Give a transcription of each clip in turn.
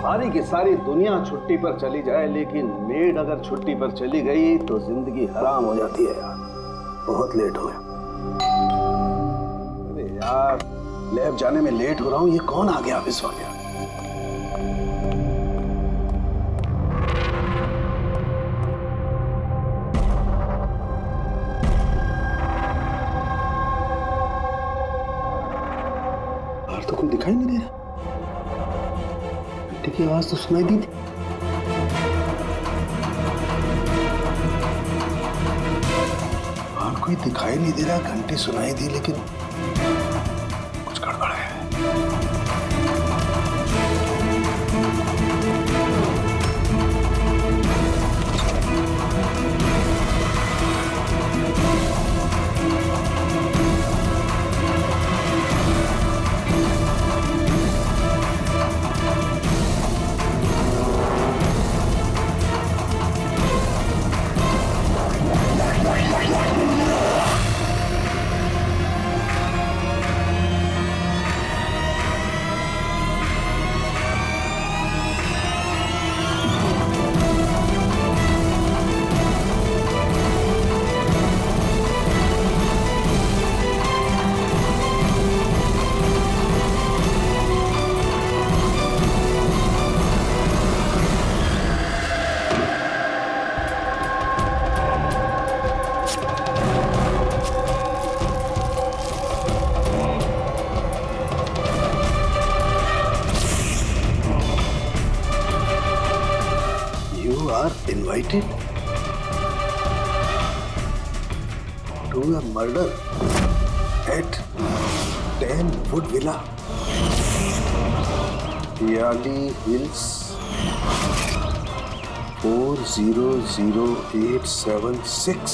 सारी की सारी दुनिया छुट्टी पर चली जाए, लेकिन मेड अगर छुट्टी पर चली गई तो जिंदगी हराम हो जाती है यार। बहुत लेट हो गया। अरे यार, लैब जाने में लेट हो रहा हूँ। ये कौन आ गया ऑफिस वाले? बाहर तो कोई दिखाई नहीं दे रहा। की आवाज तो सुनाई दी थी। कोई दिखाई नहीं दे रहा, घंटी सुनाई दी, लेकिन कुछ गड़बड़ है। Invited to a murder at 10 Wood Villa, Yali Hills, 400876.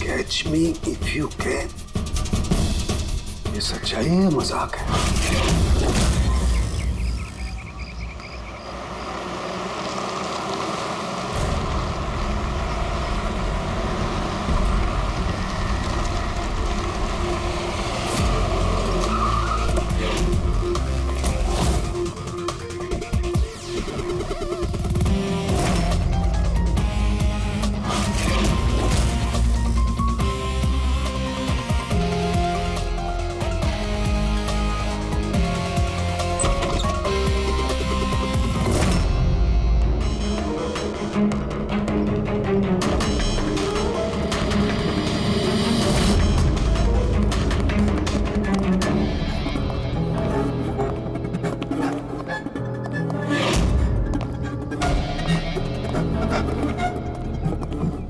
Catch me if you can. ये सच्चाई है या मजाक है?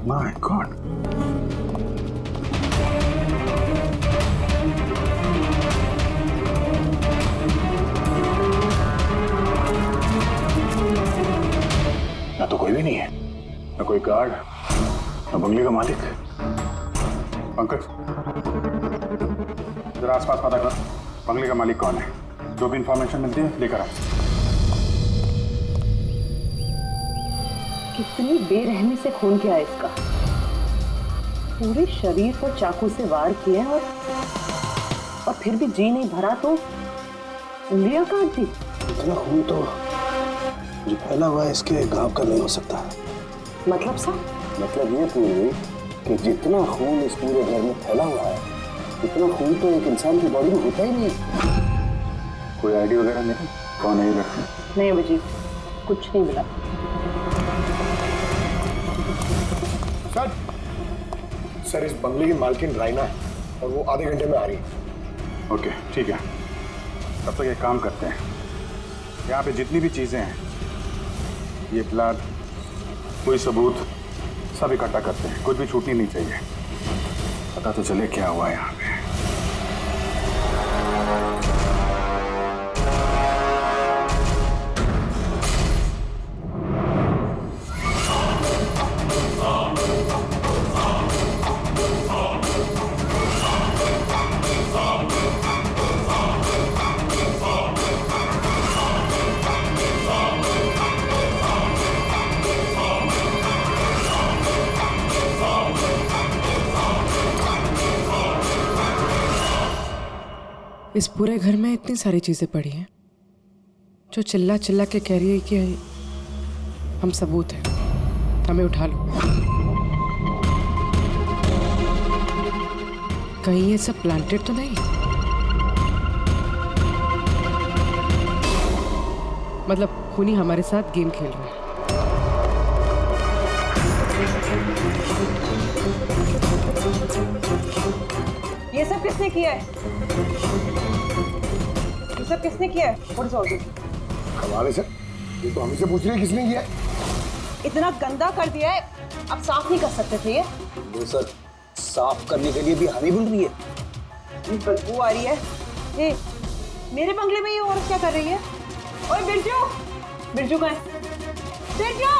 My God. ना तो कोई भी नहीं है, ना कोई गार्ड, ना बंगले का मालिक। पंकज, जरा आसपास पता कर, बंगले का मालिक कौन है? जो भी इंफॉर्मेशन मिलती है लेकर आ। कितनी बेरहमी से खून किया है इसका। पूरे शरीर पर चाकू से वार किए और फिर भी जी नहीं भरा तो उंगलियां काट दी। इतना खून तो जो फैला हुआ है इसके गांव का नहीं हो सकता। मतलब सा? मतलब ये पूरी कि जितना खून इस पूरे घर में फैला हुआ है, इतना खून तो एक इंसान की बॉडी में होता ही नहीं। कोई आईडी वगैरह नहीं? कौन है ये लड़की? नहीं अभिजीत, कुछ नहीं मिला। सर, इस बंगले की मालकिन राइना है और वो आधे घंटे में आ रही है। ओके, ठीक है। तब तक एक काम करते हैं, यहाँ पे जितनी भी चीजें हैं, ये प्लाट, कोई सबूत, सब इकट्ठा करते हैं। कुछ भी छूटनी नहीं चाहिए। पता तो चले क्या हुआ यहाँ पे। इस पूरे घर में इतनी सारी चीजें पड़ी हैं जो चिल्ला चिल्ला के कह रही है कि हम सबूत हैं, हमें उठा लो। कहीं ये सब प्लांटेड तो नहीं? मतलब खूनी हमारे साथ गेम खेल रहे हैं। ये सब किसने किया है? ये सब किसने किया है? What is all this? कमाल है सर, ये तो हमसे पूछ रही है किसने किया है। इतना गंदा कर दिया है, अब साफ नहीं कर सकते थे ये? वो सर साफ करने के लिए भी हमें बोल रही है। बदबू आ रही है। ये मेरे बंगले में ये औरत क्या कर रही है? ओए बिरजू, बिरजू कहाँ है? बिरजू,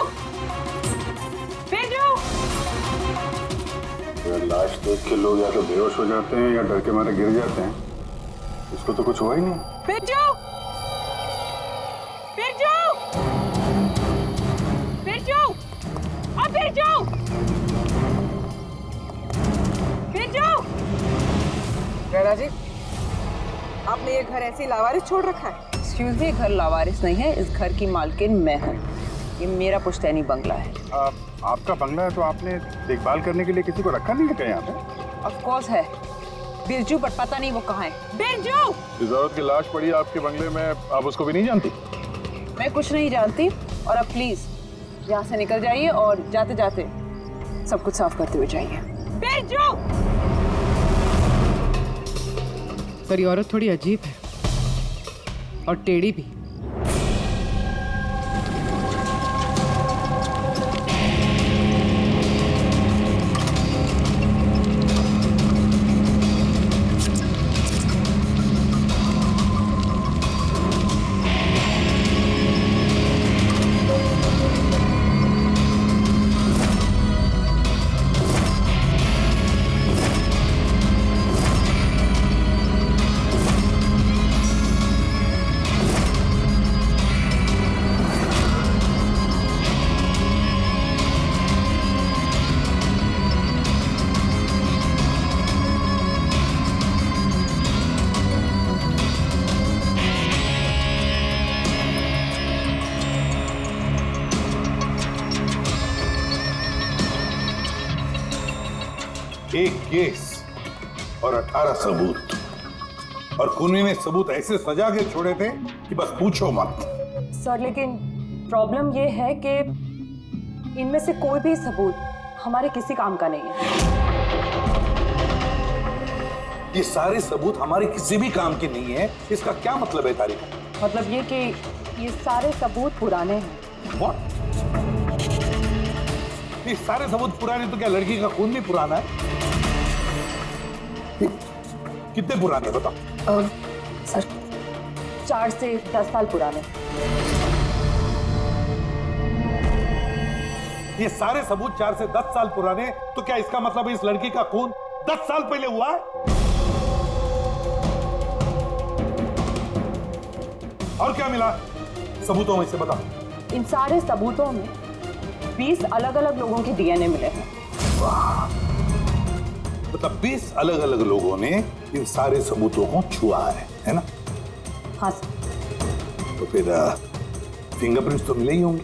बिरजू। लाश देख के लोग या तो बेहोश हो जाते हैं या डर के मारे गिर जाते हैं। इसको तो कुछ हुआ ही नहीं। बिरजू, बिरजू, बिरजू, अब बिरजू, बिरजू। रेला जी, आपने ये घर ऐसे ही लावारिस छोड़ रखा है? एक्सक्यूज मी, घर लावारिस नहीं है, इस घर की मालकिन मैं हूँ। ये मेरा पुश्तैनी बंगला है। आपका बंगला है तो आपने देखभाल करने के लिए किसी को रखा नहीं है क्या यहाँ पे? ऑफ कोर्स है बिरजू, बट पता नहीं वो कहाँ है। बिरजू! इस औरत की लाश पड़ी है आपके बंगले में, आप उसको भी नहीं जानती? मैं कुछ नहीं जानती, और अब प्लीज यहाँ से निकल जाइए और जाते जाते सब कुछ साफ करते हुए जाइए। बिरजू! सर ये औरत थोड़ी अजीब है और टेढ़ी भी। एक केस और 18 सबूत, और खूनी ने सबूत ऐसे सजा के छोड़े थे कि बस पूछो मत। सर लेकिन प्रॉब्लम ये है कि इनमें से कोई भी सबूत हमारे किसी काम का नहीं है। ये सारे सबूत हमारे किसी भी काम के नहीं है, इसका क्या मतलब है तारिका? मतलब ये कि ये सारे सबूत पुराने हैं। What? ये सारे सबूत पुराने तो क्या लड़की का खून भी पुराना है? कितने पुराने बताओ? सर 4 से 10 साल पुराने। ये सारे सबूत 4 से 10 साल पुराने, तो क्या इसका मतलब है इस लड़की का खून 10 साल पहले हुआ है? और क्या मिला सबूतों में से बताओ? इन सारे सबूतों में 20 अलग अलग लोगों के डीएनए मिले हैं। मतलब 20 अलग अलग लोगों ने इन सारे सबूतों को छुआ है ना? हाँ सर। तो फिर फिंगरप्रिंट्स तो मिले ही होंगे।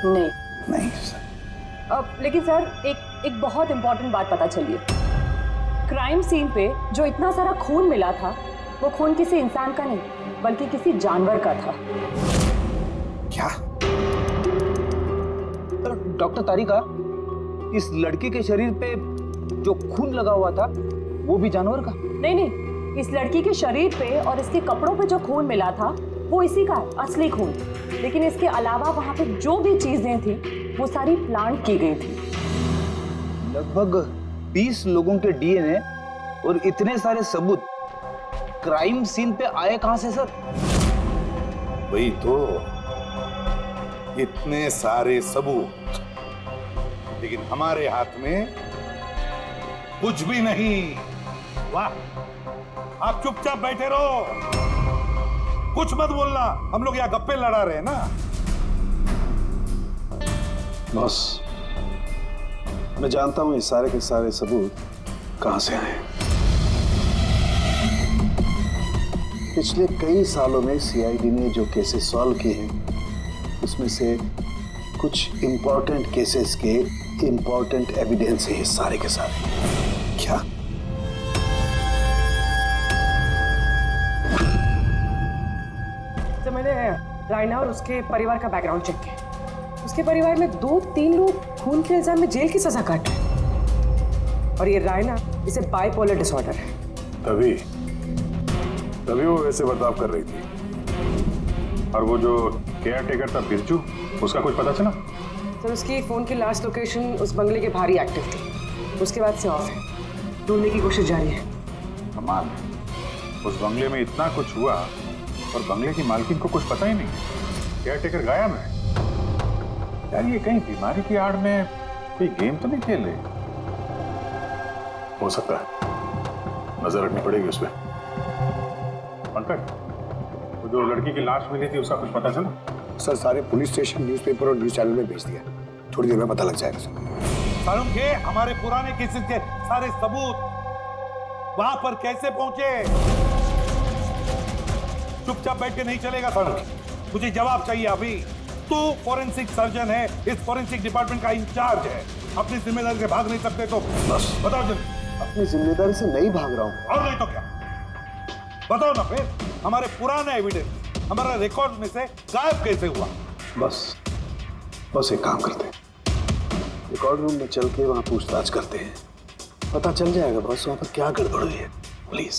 नहीं नहीं सर। लेकिन सर एक बहुत इंपॉर्टेंट बात पता चली है। क्राइम सीन पे जो इतना सारा खून मिला था, वो खून किसी इंसान का नहीं बल्कि किसी जानवर का था। क्या? डॉक्टर तारिका, इस लड़की के शरीर पे जो खून लगा हुआ था वो भी जानवर का? नहीं, इस लड़की के शरीर पे और इसके कपड़ों पे जो खून मिला था वो इसी का है, असली खून। लेकिन इसके अलावा वहाँ पे जो भी चीजें थी वो सारी प्लांट की गई थी। लगभग 20 लोगों के डीएनए और इतने सारे सबूत क्राइम सीन पे आए कहां से सर? वही तो, इतने सारे सबूत, लेकिन हमारे हाथ में कुछ भी नहीं। वाह, आप चुपचाप बैठे रहो, कुछ मत बोलना, हम लोग यहाँ गप्पे लड़ा रहे हैं ना। बॉस, मैं जानता हूं ये सारे के सारे सबूत कहां से आए। पिछले कई सालों में सीआईडी ने जो केसेस सॉल्व किए हैं उसमें से कुछ इंपॉर्टेंट केसेस के इंपॉर्टेंट एविडेंस है ये सारे के सारे। क्या? तो मैंने रायना और उसके परिवार का बैकग्राउंड चेक किया। उसके परिवार में 2-3 लोग खून के इल्जाम में जेल की सजा काट रहे हैं। और ये रायना, इसे बाइपोलर डिसऑर्डर है। तभी वो वैसे बर्ताव कर रही थी। और वो जो केयर टेकर था बिरजू, उसका कुछ पता चला? तो उसकी फोन की लास्ट लोकेशन उस बंगले के बाहर ही एक्टिव थी। उसके बाद से ऑफ है। ढूंढने की कोशिश जारी है। कमाल है। उस बंगले में इतना कुछ हुआ और बंगले की मालकिन को कुछ पता ही नहीं। केयर टेकर गायब है। यार ये कहीं बीमारी की आड़ में कोई गेम तो नहीं खेल रहे? हो सकता है, नजर रखनी पड़ेगी उस पर। पंकज, वो जो लड़की की लाश मिली थी उसका कुछ पता चला? सर सारे पुलिस स्टेशन, न्यूज़पेपर और न्यूज़ चैनल में भेज दिया। थोड़ी देर में पता लग जाएगा सर। सारुण के हमारे पुराने केसेस के सारे सबूत वहां पर कैसे पहुंचे? चुपचाप बैठ के नहीं चलेगा सारुण, मुझे जवाब चाहिए अभी। तू फॉरेंसिक सर्जन है, इस फॉरेंसिक डिपार्टमेंट का इंचार्ज है, अपनी जिम्मेदारी से भाग नहीं सकते तो बस बताओ जल्दी। अपनी जिम्मेदारी से नहीं भाग रहा हूँ। और नहीं तो क्या? बताओ ना फिर, हमारे पुराने एविडेंस हमारा रिकॉर्ड में से गायब कैसे हुआ? बस एक काम करते हैं, रिकॉर्ड रूम में चल के वहां पूछताछ करते हैं। पता चल जाएगा बॉस वहां पर क्या गड़बड़ हुई है। प्लीज।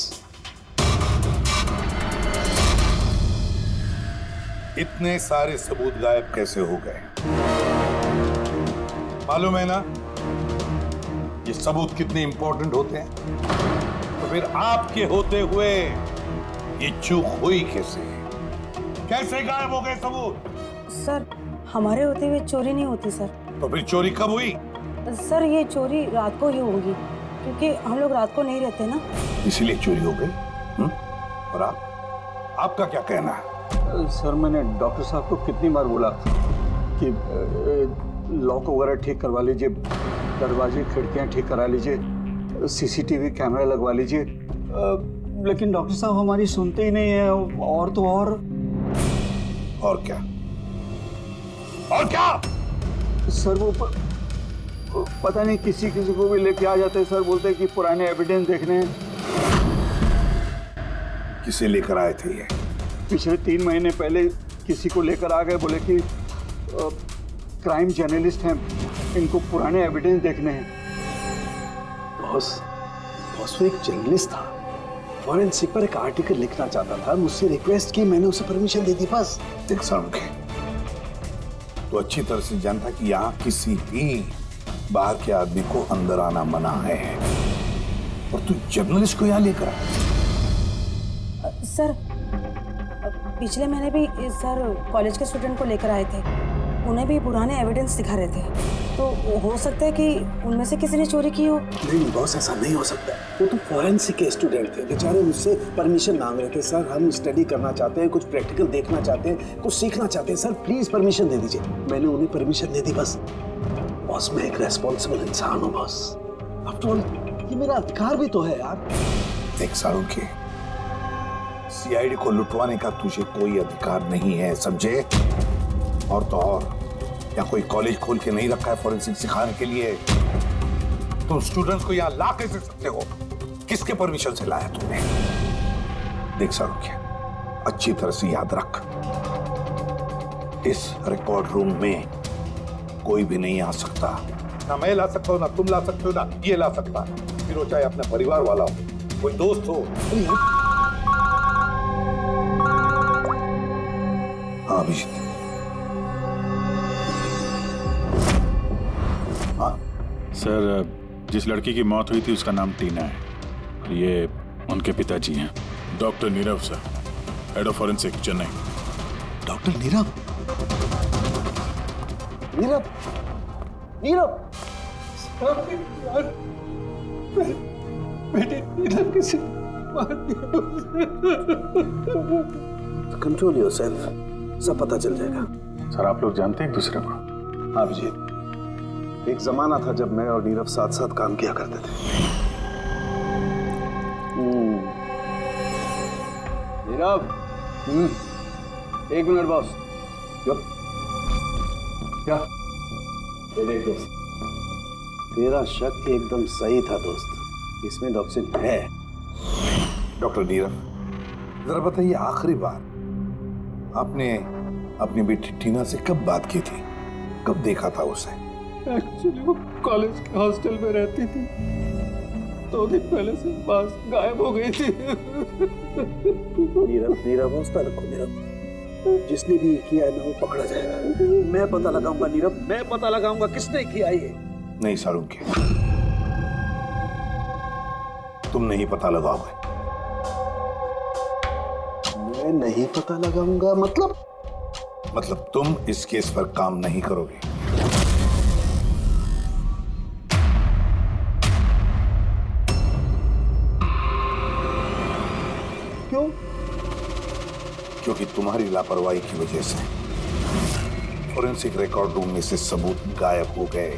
इतने सारे सबूत गायब कैसे हो गए? मालूम है ना ये सबूत कितने इंपॉर्टेंट होते हैं? तो फिर आपके होते हुए ये चूक हुई कैसे? कैसे गायब हो गए सबूत? सर हमारे होते हुए चोरी नहीं होती सर। तो फिर चोरी कब हुई? सर ये चोरी रात को ही होगी, क्योंकि हम लोग रात को नहीं रहते ना, इसीलिए चोरी हो गई। और आपका क्या कहना है? सर मैंने डॉक्टर साहब को कितनी बार बोला कि लॉक वगैरह ठीक करवा लीजिए, दरवाजे खिड़कियां ठीक करा लीजिए, सीसीटीवी कैमरा लगवा लीजिए, लेकिन डॉक्टर साहब हमारी सुनते ही नहीं है। और तो और क्या? और क्या? सर वो पता नहीं किसी को भी लेके आ जाते हैं सर, बोलते हैं कि पुराने एविडेंस देखने हैं। किसे लेकर आए थे ये? पिछले 3 महीने पहले किसी को लेकर आ गए, बोले कि क्राइम जर्नलिस्ट हैं, इनको पुराने एविडेंस देखने हैं। बॉस वो एक जर्नलिस्ट था, फॉरेंसिक पर एक आर्टिकल लिखना चाहता था। मुझसे रिक्वेस्ट की, मैंने उसे परमिशन दे दी बस। देख सारुण के, तो अच्छी तरह से जानता कि यहाँ किसी भी बाहर के आदमी को अंदर आना मना है, और तू जर्नलिस्ट को यहाँ लेकर आया। सर पिछले महीने भी सर कॉलेज के स्टूडेंट को लेकर आए थे, उन्हें भी पुराने एविडेंस दिखा रहे थे, तो हो सकता है कि उनमें से किसी ने चोरी की हो। नहीं बॉस, ऐसा नहीं हो सकता। वो तो फॉरेंसिक के स्टूडेंट थे, बेचारे मुझसे परमिशन मांग रहे थे। सर हम स्टडी करना चाहते हैं, कुछ प्रैक्टिकल देखना चाहते हैं, कुछ सीखना चाहते हैं। सर प्लीज परमिशन दे दीजिए। मैंने उन्हें परमिशन दे दी बस। बॉस मैं एक रेस्पॉन्सिबल इंसान हूँ बॉस, आफ्टर ऑल ये मेरा अधिकार भी तो है यार। देख सारुण के, सीआईडी को लुटवाने का तुझे कोई अधिकार नहीं है, समझे? और तो और यहाँ कोई कॉलेज खोल के नहीं रखा है फॉरेंसिक सिखाने के लिए। तुम स्टूडेंट्स को यहाँ ला कैसे सकते हो? किसके परमिशन से लाया तुमने? देख सारुण के, अच्छी तरह से याद रख, इस रिकॉर्ड रूम में कोई भी नहीं आ सकता। ना मैं ला सकता हूँ, ना तुम ला सकते हो, ना ये ला सकता। फिर वो चाहे अपने परिवार वाला हो, कोई दोस्त हो। हाँ अभिजीत। हाँ सर, जिस लड़की की मौत हुई थी उसका नाम टीना है, और ये उनके पिताजी हैं, doctor Nirav sir, head of forensic Chennai. Doctor Nirav? Nirav Nirav बेटे नीरव किसी कंट्रोल योरसेल्फ, सब पता चल जाएगा। सर आप लोग जानते हैं एक दूसरे को? हाँ अभिजीत, एक जमाना था जब मैं और नीरव साथ साथ काम किया करते थे। नीरव, एक मिनट बॉस। क्या? ये देख दोस्त, तेरा शक एकदम सही था दोस्त, इसमें टॉक्सिन है। डॉक्टर नीरव, जरा बताइए, आखिरी बार आपने अपनी बेटी टीना से कब बात की थी? कब देखा था उसे? एक्चुअली वो कॉलेज के हॉस्टल में रहती थी, 2 दिन पहले से बस गायब हो गई थी। नीरव हौसला रखो नीरव, जिसने भी किया है ना वो पकड़ा जाएगा। मैं पता लगाऊंगा नीरव, मैं पता लगाऊंगा किसने किया ये। नहीं साळुंखे, तुम नहीं पता लगाओगे। मैं नहीं पता लगाऊंगा मतलब तुम इस केस पर काम नहीं करोगे। क्यों? क्योंकि तुम्हारी लापरवाही की वजह से फोरेंसिक रिकॉर्ड रूम में से सबूत गायब हो गए।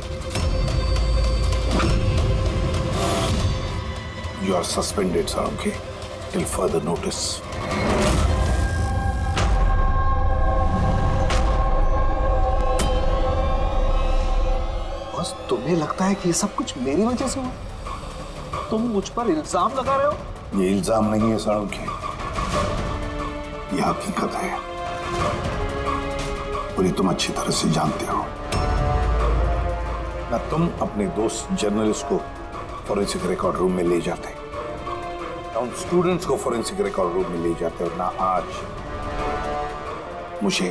You are suspended, Salunkhe, till further notice. बस तुम्हें लगता है कि ये सब कुछ मेरी वजह से हुआ? तुम मुझ पर इल्जाम लगा रहे हो? ये इल्जाम नहीं है साळुंखे, ये हकीकत है और ये तुम अच्छी तरह से जानते हो। ना तुम अपने दोस्त जर्नलिस्ट को फोरेंसिक रिकॉर्ड रूम में ले जाते, ना उन स्टूडेंट्स को फोरेंसिक रिकॉर्ड रूम में ले जाते, और ना आज मुझे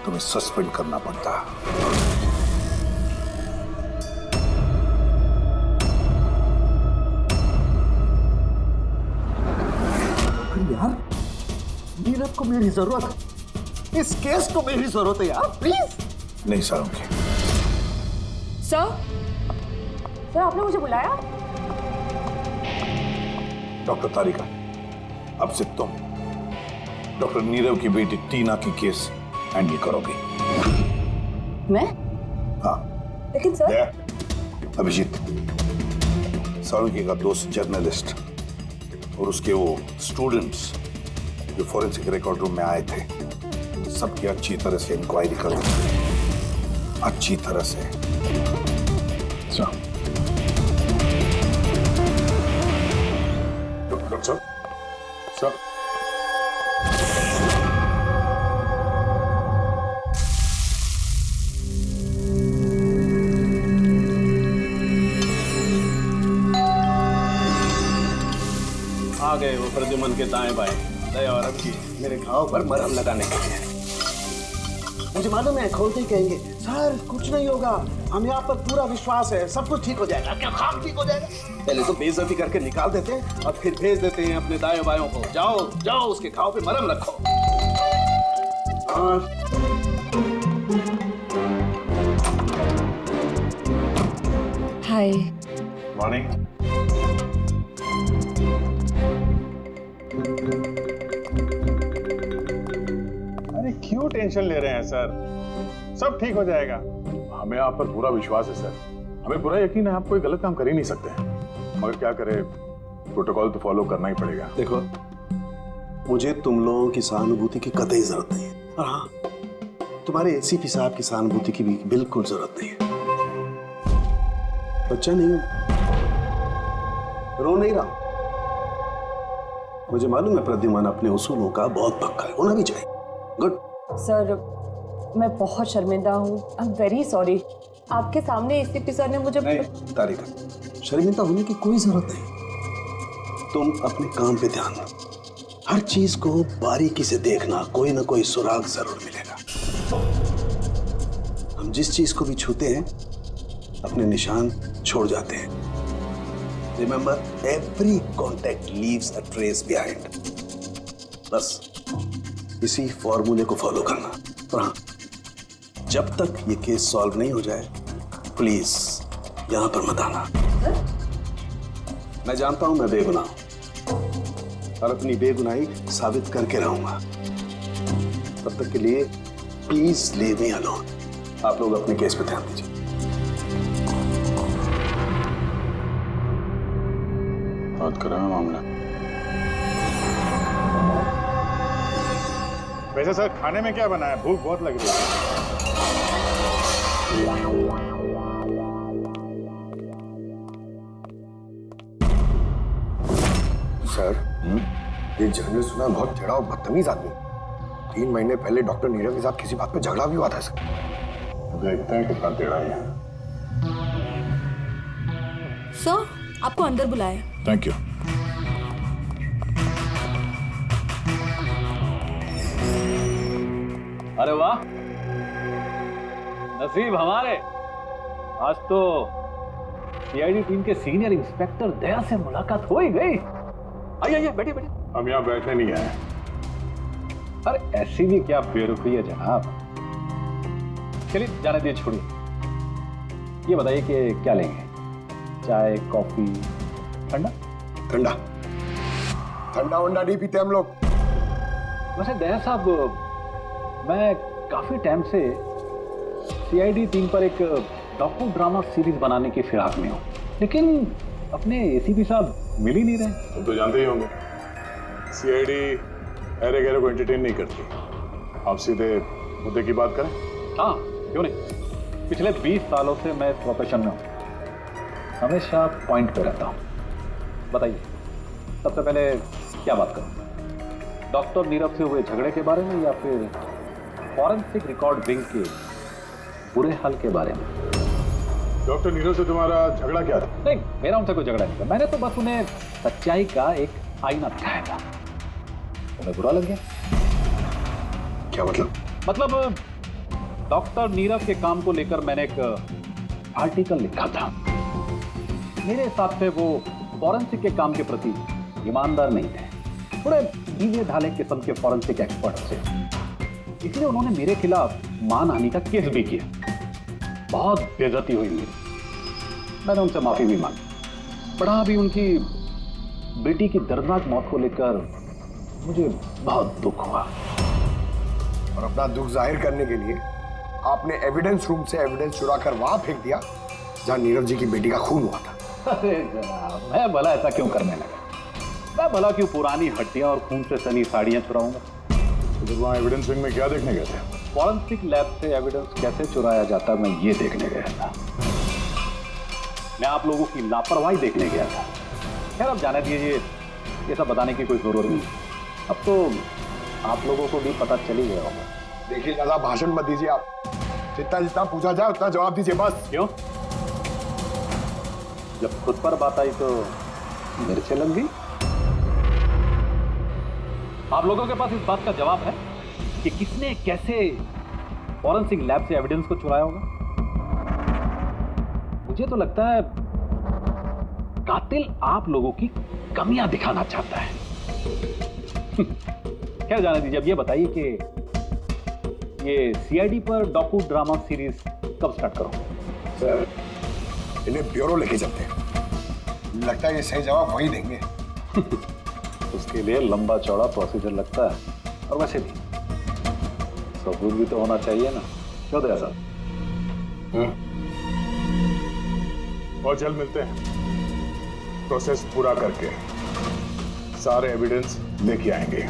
तुम्हें सस्पेंड करना पड़ता। यार, नीरव को मेरी जरूरत है, इस केस को मेरी जरूरत है यार, प्लीज। नहीं साळुंखे। सर, आपने मुझे बुलाया? डॉक्टर तारिका, अब से तुम डॉक्टर नीरव की बेटी टीना की केस हैंडल करोगे। मैं? हाँ। लेकिन सर, अभिजीत, साळुंखे का दोस्त जर्नलिस्ट और उसके वो स्टूडेंट्स जो फोरेंसिक रिकॉर्ड रूम में आए थे, सबकी अच्छी तरह से इंक्वायरी करो, अच्छी तरह से। डॉक्टर साहब, सर, आ गए वो प्रद्युमन के दाएं बाएं, दया और अभी मेरे घाव पर मरहम लगाने के लिए। मुझे मालूम है खोलते ही कहेंगे सर कुछ नहीं होगा, हमें आप पर पूरा विश्वास है, सब कुछ ठीक हो जाएगा। क्या काम ठीक हो जाएगा? पहले तो बेइज्जती करके निकाल देते हैं और फिर भेज देते हैं अपने दाएं बायों को, जाओ जाओ उसके घाव पे मरहम रखो। हाय। मॉर्निंग। अरे क्यों टेंशन ले रहे हैं सर, सब ठीक हो जाएगा। हमें आप पर पूरा विश्वास है सर, हमें पूरा यकीन है आप कोई गलत काम कर ही नहीं सकते, मगर क्या करें, प्रोटोकॉल तो फॉलो करना ही पड़ेगा। देखो, मुझे तुम लोगों की सहानुभूति की कतई जरूरत नहीं है, और हाँ, तुम्हारे एसीपी साहब की सहानुभूति की भी बिल्कुल जरूरत नहीं है। बच्चा नहीं हूं, रो नहीं रहा। मुझे मालूम है प्रद्युमन अपने उसूलों का बहुत पक्का है, होना भी चाहिए। गुड। सर, मैं बहुत शर्मिंदा हूँ, आई एम वेरी सॉरी। आपके सामने एसीपी सर ने मुझे नहीं तारिका, शर्मिंदा होने की कोई जरूरत नहीं। तुम अपने काम पे ध्यान दो, हर चीज को बारीकी से देखना, कोई ना कोई सुराग जरूर मिलेगा। हम जिस चीज को भी छूते हैं अपने निशान छोड़ जाते हैं। Remember, every contact leaves a trace behind. बस इसी फॉर्मूले को फॉलो करना। और हाँ, जब तक ये केस सॉल्व नहीं हो जाए, प्लीज यहां पर मत आना। मैं जानता हूं मैं बेगुनाह हूं और अपनी बेगुनाही साबित करके रहूंगा। तब तक के लिए प्लीज लीव मी अलोन। आप लोग अपने केस पे ध्यान दीजिए। बात कर रहा हूं मामला। वैसे सर खाने में क्या बना है? भूख बहुत लग रही है। सर, ये जर्नल सुना बहुत टेढ़ा और बदतमीज आदमी। 3 महीने पहले डॉक्टर नीरव के साथ किसी बात पे झगड़ा भी हुआ था सर। देखते हैं कितना टेढ़ा है। सर, आपको अंदर बुलाया। Thank you. अरे वाह, नसीब हमारे, आज तो सीआईडी टीम के सीनियर इंस्पेक्टर दया से मुलाकात हो ही गई। आइए बैठिए बैठिए। हम यहाँ बैठने नहीं आए। अरे ऐसी भी क्या बेरुखी है जनाब। चलिए जाने दीजिए, छोड़िए। ये बताइए कि क्या लेंगे, चाय, कॉफी, ठंडा? ठंडा ठंडा वंडा नहीं पीते हम लोग। वैसे दया साहब, मैं काफी टाइम से सीआईडी टीम पर एक डॉक्यू ड्रामा सीरीज बनाने की फिराक में हूँ, लेकिन अपने एसीपी साहब मिल ही नहीं रहे। तुम तो जानते ही होंगे, सीआईडी अरे गहरे को एंटरटेन नहीं करती। आप सीधे मुद्दे की बात करें। हाँ, क्यों नहीं। पिछले 20 सालों से मैं इस प्रोफेशन में हूँ, हमेशा पॉइंट पे रहता हूँ। बताइए, सबसे पहले क्या बात करूँ, डॉक्टर नीरव से हुए झगड़े के बारे में या फिर फॉरेंसिक रिकॉर्ड विंग के बुरे हाल के बारे में? डॉक्टर नीरव से तुम्हारा झगड़ा क्या था? नहीं, मेरा उनसे कोई झगड़ा नहीं था। मैंने तो बस उन्हें सच्चाई का एक आईना दिखाया था। उन्हें बुरा लग गया। क्या मतलब? मतलब डॉक्टर नीरव के काम को लेकर मैंने एक आर्टिकल लिखा था। मेरे हिसाब से वो फॉरेंसिक के काम के प्रति ईमानदार नहीं थे, थोड़े ढीले ढाले किस्म के फॉरेंसिक एक्सपर्ट थे। इसलिए उन्होंने मेरे खिलाफ मानहानि का केस भी किया। बहुत बेइज्जती हुई मेरी। मैंने उनसे माफी भी मांगी। पढ़ा भी उनकी बेटी की दर्दनाक मौत को लेकर मुझे बहुत दुख हुआ। और अपना दुख जाहिर करने के लिए आपने एविडेंस रूम से एविडेंस चुरा कर वहां फेंक दिया जहां नीरव जी की बेटी का खून हुआ था। अरे जनाब, मैं भला ऐसा क्यों करने लगा? मैं भला क्यों पुरानी हड्डियां और खून से सनी साड़ियां चुराऊंगा? तो वहाँ एविडेंस विंग में क्या देखने गए थे? फॉरेंसिक लैब से एविडेंस कैसे चुराया जाता, मैं ये देखने गया था। मैं आप लोगों की लापरवाही देखने गया था। खैर, अब जाने दीजिए, ये सब बताने की कोई जरूरत नहीं। अब तो आप लोगों को भी पता चल ही गया होगा। देखिए, ज्यादा भाषण मत दीजिए आप। जितना जितना पूछा जाए उतना जवाब दीजिए बस। क्यों? जब खुद पर बात आई तो मेरे से लग गई। आप लोगों के पास इस बात का जवाब है कि किसने कैसे फॉरेंसिक लैब से एविडेंस को चुराया होगा? मुझे तो लगता है कातिल आप लोगों की कमियां दिखाना चाहता है। क्या जाने दीजिए। अब ये बताइए कि ये सीआईडी पर डॉक्यू ड्रामा सीरीज कब स्टार्ट करो? सर, इन्हें ब्यूरो लेके चलते हैं। लगता है ये सही जवाब वही देंगे। उसके लिए लंबा चौड़ा प्रोसीजर लगता है, और वैसे भी सबूत भी तो होना चाहिए ना। क्यों दया साहब? और जल्द मिलते हैं। प्रोसेस पूरा करके सारे एविडेंस लेके आएंगे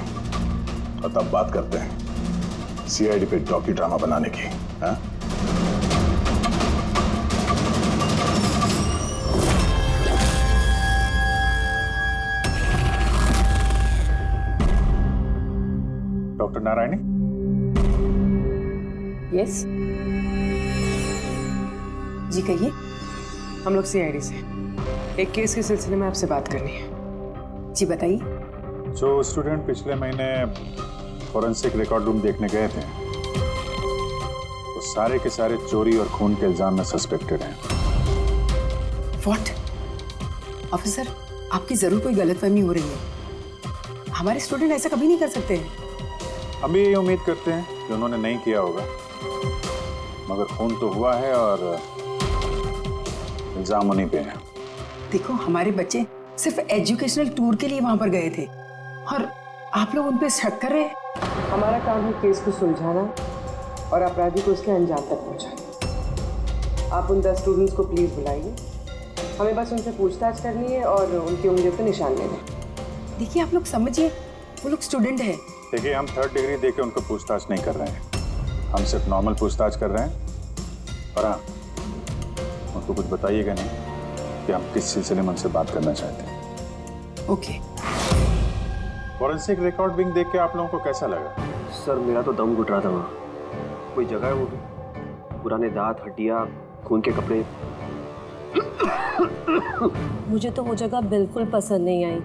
और तब बात करते हैं सीआईडी पे डॉक्यू ड्रामा बनाने की। हाँ? डॉक्टर नारायणी? यस जी कहिए। हम लोग सीआईडी से एक केस के सिलसिले में आपसे बात करनी है। जी बताइए। जो स्टूडेंट पिछले महीने फॉरेंसिक रिकॉर्ड रूम देखने गए थे, वो सारे के सारे चोरी और खून के इल्जाम में सस्पेक्टेड हैं। व्हाट? ऑफिसर, आपकी जरूर कोई गलतफहमी हो रही है। हमारे स्टूडेंट ऐसा कभी नहीं कर सकते हैं। हम भी यही उम्मीद करते हैं कि उन्होंने नहीं किया होगा, मगर खून तो हुआ है और इल्जाम उन्हीं पे है। देखो, हमारे बच्चे सिर्फ एजुकेशनल टूर के लिए वहां पर गए थे और आप लोग उन पे शक कर रहे हैं। हमारा काम है केस को सुलझाना और अपराधी को उसके अंजाम तक पहुंचाना। आप उन 10 स्टूडेंट्स को प्लीज बुलाइए। हमें बस उनसे पूछताछ करनी है और उनकी उंगलियों पर निशान लेने। देखिए, आप लोग समझिए, वो लोग स्टूडेंट है, देखिए, हम 3rd डिग्री देके उनको पूछताछ नहीं कर रहे हैं, हम सिर्फ नॉर्मल पूछताछ कर रहे हैं। और हाँ, उनको कुछ बताइएगा नहीं कि हम किस सिलसिले में उनसे बात करना चाहते हैं। ओके। फॉरेंसिक रिकॉर्डिंग देख के आप लोगों को कैसा लगा? सर मेरा तो दम घुट रहा था वहाँ। कोई जगह है वो भी, पुराने दांत, हड्डियाँ, खून के कपड़े। मुझे तो वो जगह बिल्कुल पसंद नहीं आई।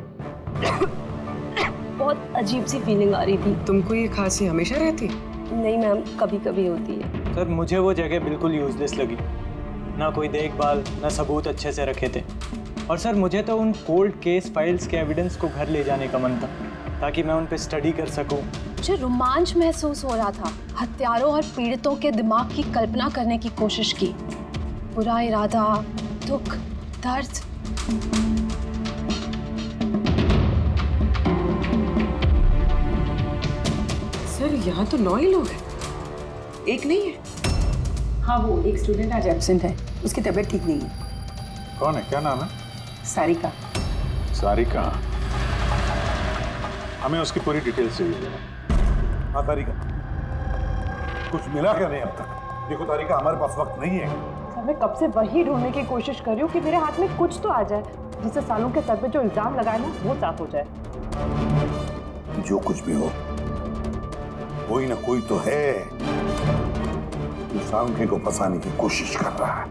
बहुत अजीब सी फीलिंग आ रही थी। तुमको ये खांसी हमेशा रहती? नहीं मैम, कभी कभी होती है। सर मुझे वो जगह बिल्कुल यूजलेस लगी, ना कोई देखभाल, ना सबूत अच्छे से रखे थे। और सर मुझे तो उन कोल्ड केस फाइल्स के एविडेंस को घर ले जाने का मन था, ताकि मैं उन पे स्टडी कर सकूं। मुझे रोमांच महसूस हो रहा था। हत्यारों और पीड़ितों के दिमाग की कल्पना करने की कोशिश की। बुरा इरादा, दुख, दर्द। सर यहाँ तो 9 ही लोग हैं, एक नहीं है। हाँ, वो एक स्टूडेंट आज एब्सेंट है, उसकी तबीयत ठीक नहीं है। कौन है, क्या नाम है? सारिका। सारिका, हमें उसकी पूरी डिटेल्स चाहिए। हाँ तारिका, कुछ मिला क्या नहीं अब तक? देखो तारिका, हमारे पास वक्त नहीं है। सर मैं कब से वही ढूंढने की कोशिश कर रही हूँ कि मेरे हाथ में कुछ तो आ जाए, जिससे सालों के सर पे जो इल्जाम लगाए ना वो साफ हो जाए। जो कुछ भी हो, कोई ना कोई तो है जो सांखे को फंसाने की कोशिश कर रहा है।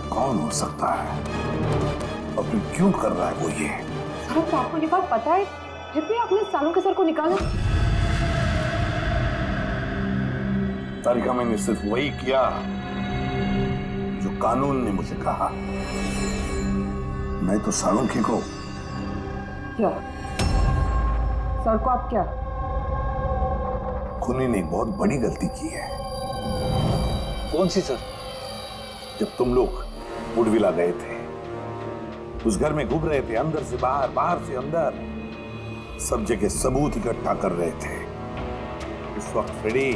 कौन हो सकता है और फिर क्यों कर रहा है वो ये? सर तो आपको ये बात पता है, फिर भी आपने सालों के सर को निकाला। तारिका, मैंने सिर्फ वही किया जो कानून ने मुझे कहा। मैं तो सालुंखे को क्या? सर को आप क्या? खूनी ने एक बहुत बड़ी गलती की है। कौन सी सर? जब तुम लोग वुडविला गए थे, उस घर में घूम रहे थे, अंदर से बाहर, बाहर से अंदर, सब जगह सबूत इकट्ठा कर रहे थे। उस वक्त फ्रेडी,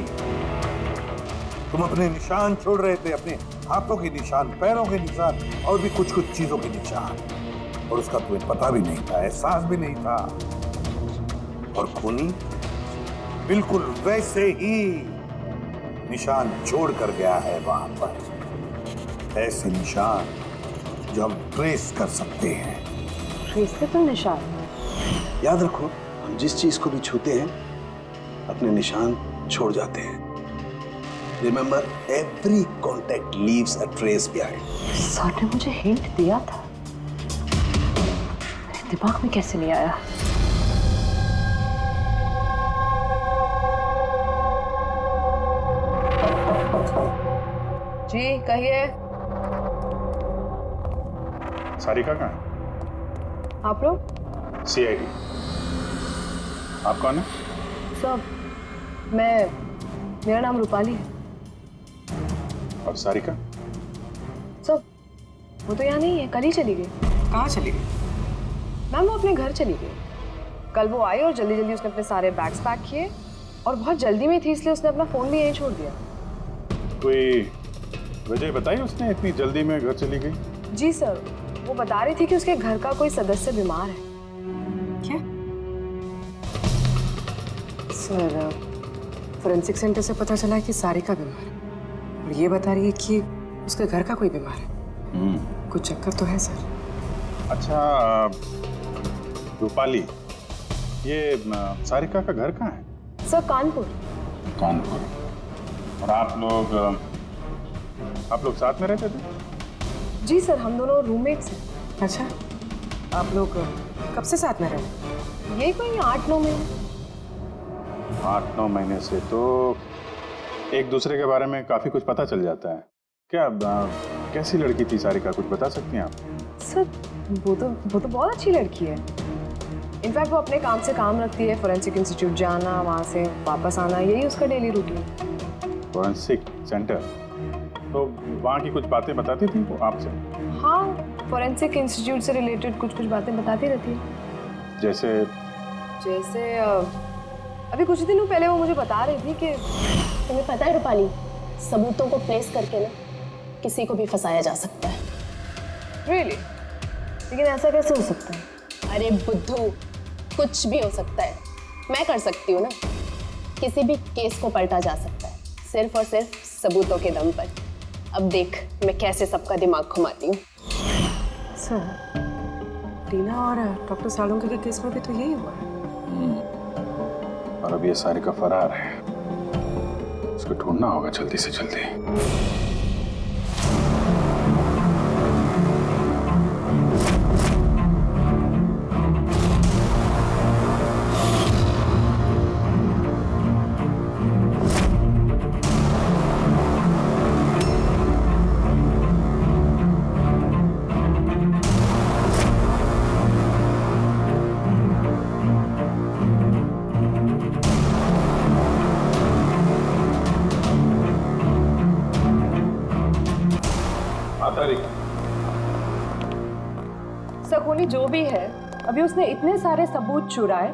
तुम अपने निशान छोड़ रहे थे, अपने हाथों के निशान, पैरों के निशान और भी कुछ कुछ चीजों के निशान, और उसका तुम्हें पता भी नहीं था, एहसास भी नहीं था। और खूनी बिल्कुल वैसे ही निशान छोड़ कर गया है वहां पर, ऐसे निशान जो हम ट्रेस कर सकते हैं। ट्रेसेबल निशान? याद रखो, हम जिस चीज को भी छूते हैं अपने निशान छोड़ जाते हैं। Remember, every contact leaves a trace behind. Sir ने मुझे हिंट दिया था, मेरे दिमाग में कैसे नहीं आया? जी कहिए। सारिका कहाँ है? आप लोग? CID। आप कौन है? सब मेरा नाम रूपाली है। और सारिका? सब वो तो यहाँ नहीं है, कल ही चली गई। कहाँ चली गई? मैम वो अपने घर चली गई। कल वो आई और जल्दी जल्दी उसने अपने सारे बैग्स पैक किए, और बहुत जल्दी में थी इसलिए उसने अपना फोन भी यहीं छोड़ दिया। कोई वजह बताई उसने इतनी जल्दी में घर चली गई? जी सर, वो बता रही थी कि उसके घर का कोई सदस्य बीमार है। क्या? सर, फोरेंसिक सेंटर से पता चला है कि सारिका बीमार है, और ये बता रही है कि उसके घर का कोई बीमार है। कुछ चक्कर तो है सर। अच्छा रूपाली, ये सारिका का घर कहाँ है? सर कानपुर। कानपुर। और आप लोग साथ में रहते थे? जी सर, हम दोनों रूममेट्स हैं। अच्छा, आप लोग कब से साथ में रहे? यही कोई 8-9 महीने। 8-9 महीने से तो एक दूसरे के बारे में काफी कुछ पता चल जाता है। क्या कैसी लड़की थी सारिका, कुछ बता सकती हैं आप? सर वो तो बहुत अच्छी लड़की है। इनफैक्ट वो अपने काम से काम रखती है, फोरेंसिक इंस्टीट्यूट जाना, वहाँ से वापस आना, यही उसका डेली रूटीन। Forensic centre? तो वहाँ की कुछ बातें बताती थी वो आपसे? हाँ, फोरेंसिक इंस्टीट्यूट से रिलेटेड कुछ बातें बताती रहती है। जैसे अभी कुछ दिनों पहले वो मुझे बता रही थी कि तुम्हें पता है रूपाली, सबूतों को प्लेस करके ना किसी को भी फंसाया जा सकता है। रियली? लेकिन ऐसा कैसे हो सकता है? अरे बुद्धू, कुछ भी हो सकता है। मैं कर सकती हूँ ना। किसी भी केस को पलटा जा सकता है सिर्फ और सिर्फ सबूतों के दम पर। अब देख मैं कैसे सबका दिमाग घुमाती हूँ। सर, टीना और डॉक्टर सालुंके के केस में भी तो यही हुआ है। और अब ये सारिका फरार है, उसको ढूंढना होगा जल्दी से जल्दी। सकोनी जो भी है, अभी उसने इतने सारे सबूत चुराए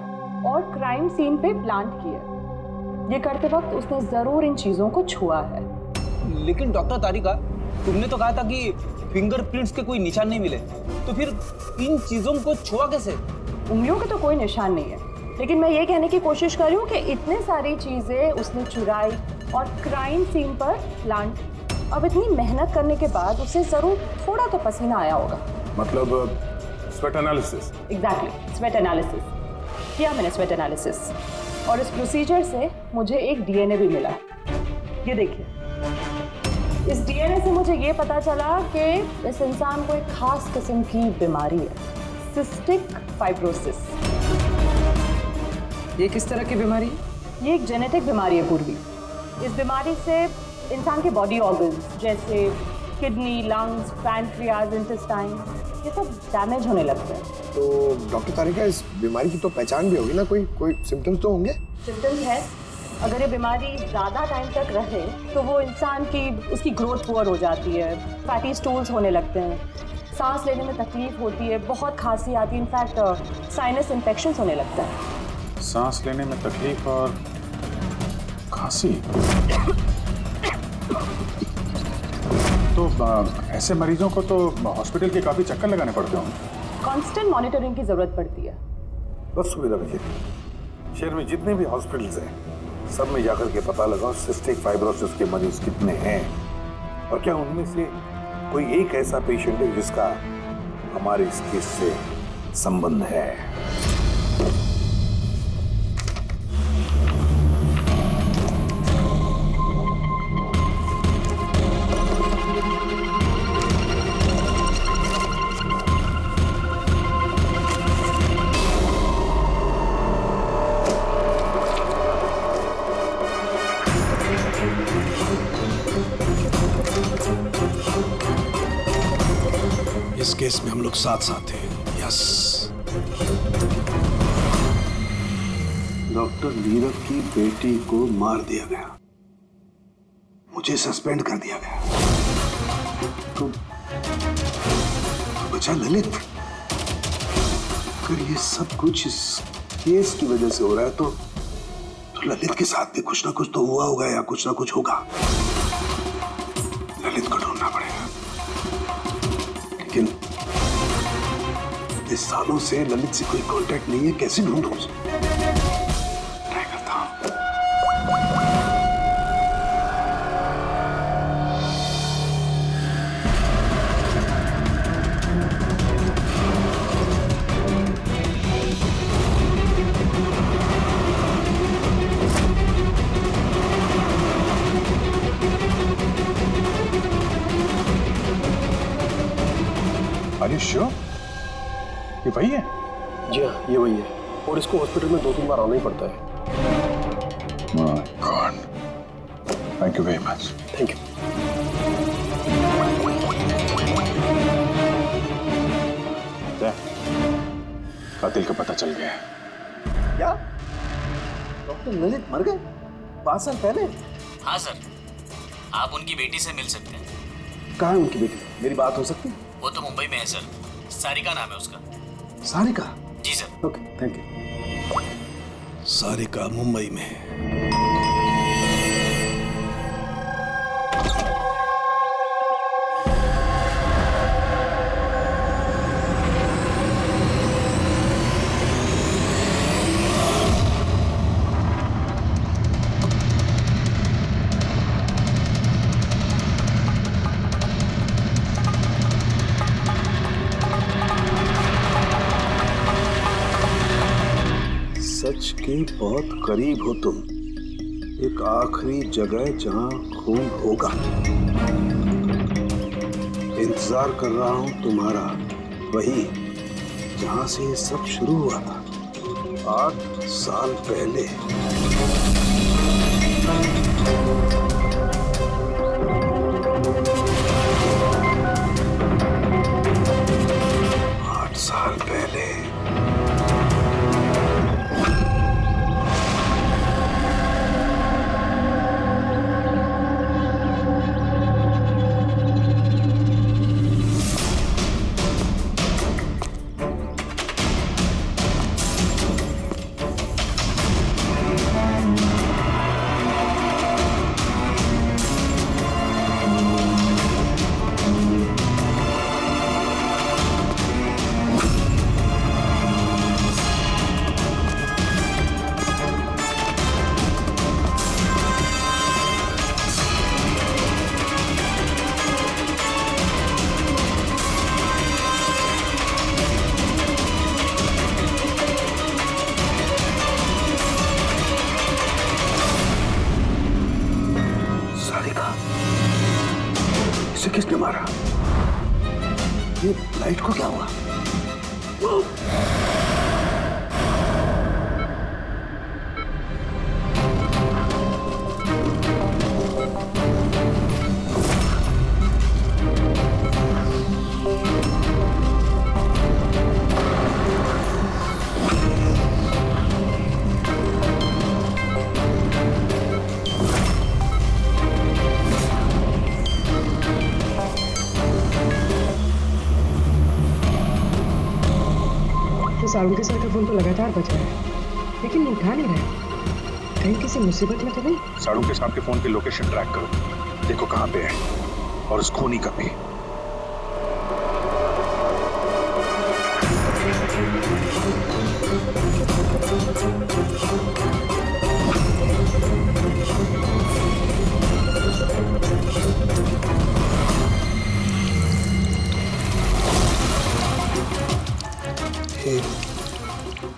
और क्राइम सीन पे प्लांट किए। ये करते वक्त उसने जरूर इन चीजों को छुआ है। लेकिन डॉक्टर तारिका, तुमने तो कहा था कि फिंगरप्रिंट्स के कोई निशान नहीं मिले, तो फिर इन चीजों को छुआ कैसे? उंगलियों के तो कोई निशान नहीं है, लेकिन मैं ये कहने की कोशिश कर रही हूँ कि इतने सारी चीजें उसने चुराई और क्राइम सीन पर प्लांट। अब इतनी मेहनत करने के बाद उसे जरूर थोड़ा तो पसीना आया होगा। मतलब sweat analysis? Exactly, sweat analysis किया मैंने, स्वेट एनालिसिस। और इस प्रोसीजर से मुझे एक डीएनए भी मिला। ये देखिए, इस डीएनए से मुझे ये पता चला कि इस इंसान को एक खास किस्म की बीमारी है, सिस्टिक फाइब्रोसिस। ये किस तरह की बीमारी है? ये एक जेनेटिक बीमारी है पूर्वी। इस बीमारी से इंसान के बॉडी ऑर्गन्स जैसे किडनी, लंग्स, पैनक्रियाज, इंटेस्टाइन, ये सब डैमेज होने लगते हैं। तो डॉक्टर तारिका, इस बीमारी की तो पहचान भी होगी ना? कोई सिम्टम्स तो होंगे? सिम्टम्स है। अगर ये बीमारी ज़्यादा टाइम तक रहे तो वो इंसान की उसकी ग्रोथ पुअर हो जाती है, फैटी स्टूल्स होने लगते हैं, सांस लेने में तकलीफ होती है, बहुत खांसी आती है, इनफैक्ट साइनस इन्फेक्शंस होने लगता है। सांस लेने में तकलीफ और खांसी? तो ऐसे मरीजों को तो हॉस्पिटल के काफी चक्कर लगाने पड़ते होंगे। कांस्टेंट मॉनिटरिंग की जरूरत पड़ती है। बस सुविधा रखिए, शहर में जितने भी हॉस्पिटल्स हैं सब में जाकर के पता लगाओ सिस्टिक फाइब्रोसिस के मरीज कितने हैं और क्या उनमें से कोई एक ऐसा पेशेंट है जिसका हमारे इस केस से संबंध है। इस केस में हम लोग साथ साथ हैं। यस। डॉक्टर नीरव की बेटी को मार दिया गया, मुझे सस्पेंड कर दिया गया, तो बचा ललित। अगर ये सब कुछ इस केस की वजह से हो रहा है तो ललित के साथ भी कुछ ना कुछ तो हुआ होगा या कुछ ना कुछ होगा। ललित को ढूंढना पड़ेगा। लेकिन इस सालों से ललित से कोई कांटेक्ट नहीं है, कैसे ढूंढूं उसे? ट्राई करता हूं। Are you sure? ये वही है? जी हाँ, ये वही है। और इसको हॉस्पिटल में 2-3 बार आना ही पड़ता है। My God. Thank you very much. Thank you. कातिल का पता चल गया। क्या डॉक्टर ललित मर गए 5 साल पहले? हाँ सर, आप उनकी बेटी से मिल सकते हैं। कहाँ है उनकी बेटी? मेरी बात हो सकती है? वो तो मुंबई में है सर, सारिका नाम है उसका। सारिका? जी sir. Okay, thank you. Sarika Mumbai में है। सच के बहुत करीब हो तुम। एक आखिरी जगह जहां खून होगा। इंतजार कर रहा हूं तुम्हारा, वही जहां से ये सब शुरू हुआ था 8 साल पहले। साल पहले। इसे किसने मारा? ये लाइट को क्या हुआ? सारुण के सर का फोन तो लगातार बज रहा है, लेकिन वो उठा नहीं रहा। कहीं किसी मुसीबत में तो नहीं? सारुण के साहब के फोन की लोकेशन ट्रैक करो, देखो कहाँ पे है और उस खूनी का भी।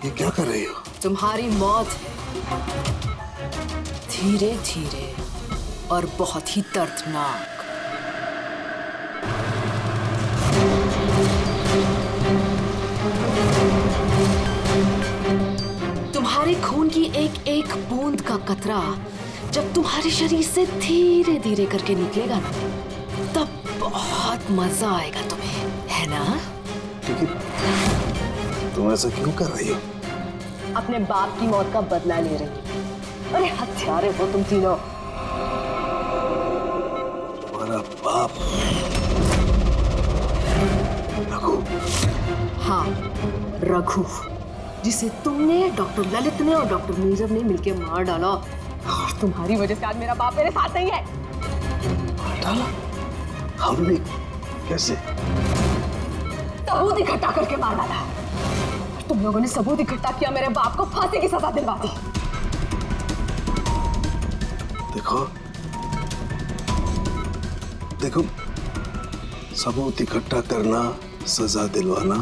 ये क्या कर रही हो? तुम्हारी मौत धीरे धीरे और बहुत ही दर्दनाक। तुम्हारे खून की एक एक बूंद का कतरा जब तुम्हारे शरीर से धीरे धीरे करके निकलेगा ना, तब बहुत मजा आएगा तुम्हें, है ना? लेकिन तुम ऐसा क्यों कर रही हो? अपने बाप की मौत का बदला ले रही। अरे हत्यारे हो तुम तीनों। तुम्हारा बाप रघु? हाँ, रघु, जिसे तुमने, डॉक्टर ललित ने और डॉक्टर नीरव ने मिलकर मार डाला। और तुम्हारी वजह से आज मेरा बाप मेरे साथ नहीं है। मार डाला? हमने? कैसे? सबूत इकट्ठा करके मार डाला। तुम लोगों ने सबूत इकट्ठा किया, मेरे बाप को फांसी की सजा दिलवा दी। देखो देखो, सबूत इकट्ठा करना, सजा दिलवाना,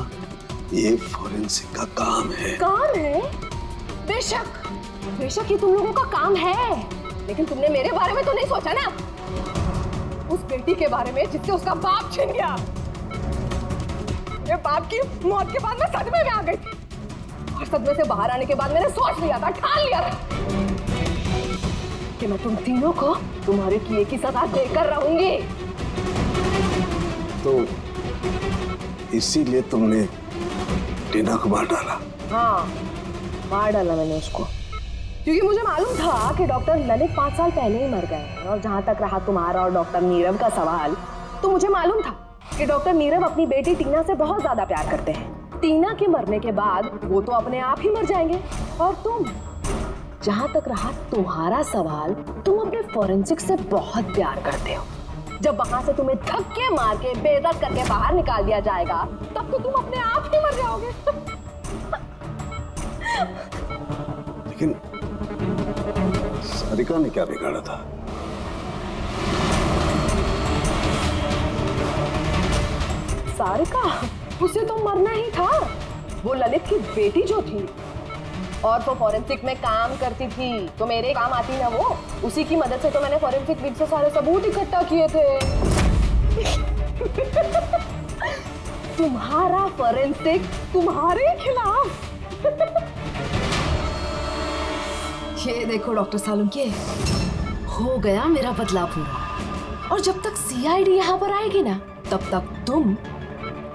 ये फॉरेंसिक का काम है। काम है? बेशक बेशक ये तुम लोगों का काम है, लेकिन तुमने मेरे बारे में तो नहीं सोचा ना, उस बेटी के बारे में जिससे उसका बाप छिन गया। मेरे बाप की मौत के बाद मैं सदमे में आ गई थी, और सदमे से बाहर आने के बाद मैंने सोच लिया था, ठान लिया था कि मैं तुम तीनों को तुम्हारे किए की सजा देकर रहूंगी। तो इसीलिए तुमने टीना को मार डाला? हाँ, मार डाला मैंने उसको, क्योंकि मुझे मालूम था कि डॉक्टर ललित 5 साल पहले ही मर गए हैं। और जहां तक रहा तुम्हारा और डॉक्टर नीरव का सवाल, तो मुझे मालूम था कि डॉक्टर नीरव अपनी बेटी टीना से बहुत ज्यादा प्यार करते हैं। टीना के मरने के बाद वो तो अपने आप ही मर जाएंगे। और तुम, जहां तक रहा तुम्हारा सवाल, तुम अपने फॉरेंसिक से बहुत प्यार करते हो। जब वहां से तुम्हें धक्के मार के बेइज्जत करके बाहर निकाल दिया जाएगा, तब तो तुम अपने आप ही मर जाओगे। लेकिन सारिका ने क्या बिगाड़ा था? सारिका? उसे तो मरना ही था। वो ललित की बेटी जो थी, और वो फॉरेंसिक में काम करती थी, तो मेरे काम आती ना वो। उसी की मदद से तो मैंने फॉरेंसिक विंग से सारे सबूत इकट्ठा किए थे। तुम्हारा फॉरेंसिक तुम्हारे खिलाफ। ये देखो डॉक्टर सालुंके, हो गया मेरा बदला पूरा। और जब तक सीआईडी यहाँ पर आएगी ना, तब तक तुम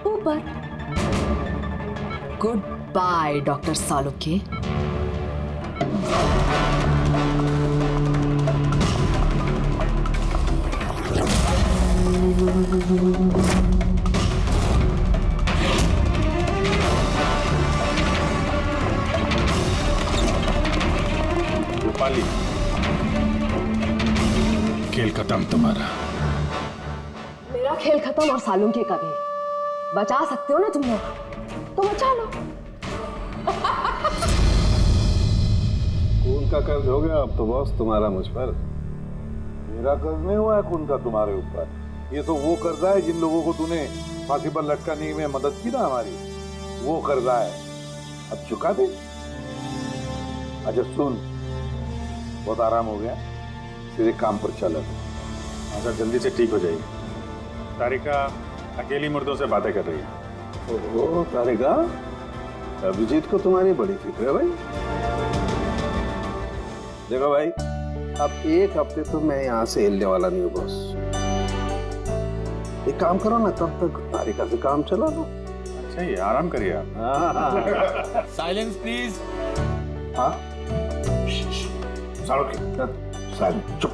ऊपर। Good by doctor Salunke. Rupali, खेल खत्म तुम्हारा। मेरा खेल खत्म और सालुंके का भी। बचा सकते हो ना तुम लोग, तो बचा लो। खून का कर्ज हो गया अब तो बॉस तुम्हारा मुझ पर। मेरा कर्ज नहीं हुआ है खून का तुम्हारे ऊपर। ये तो वो कर्जा है जिन लोगों को तूने फांसी पर लटकाने में मदद की ना हमारी, वो कर्जा है। अब चुका दे। अच्छा सुन, बहुत आराम हो गया, सीधे काम पर चल। अच्छा जल्दी से ठीक हो जाइए। तारिका अकेली मुर्दों से बातें कर रही है। ओहो तारिका, अभिजीत को तुम्हारी बड़ी फिक्र है भाई। देखो भाई, अब एक हफ्ते तो मैं यहाँ से हिलने वाला नहीं हूँ बॉस। एक काम करो ना, तब तक तारिका से काम चला लो। अच्छा ये आराम करिए आप। Silence please. हाँ सालों के साइलेंस, चुप।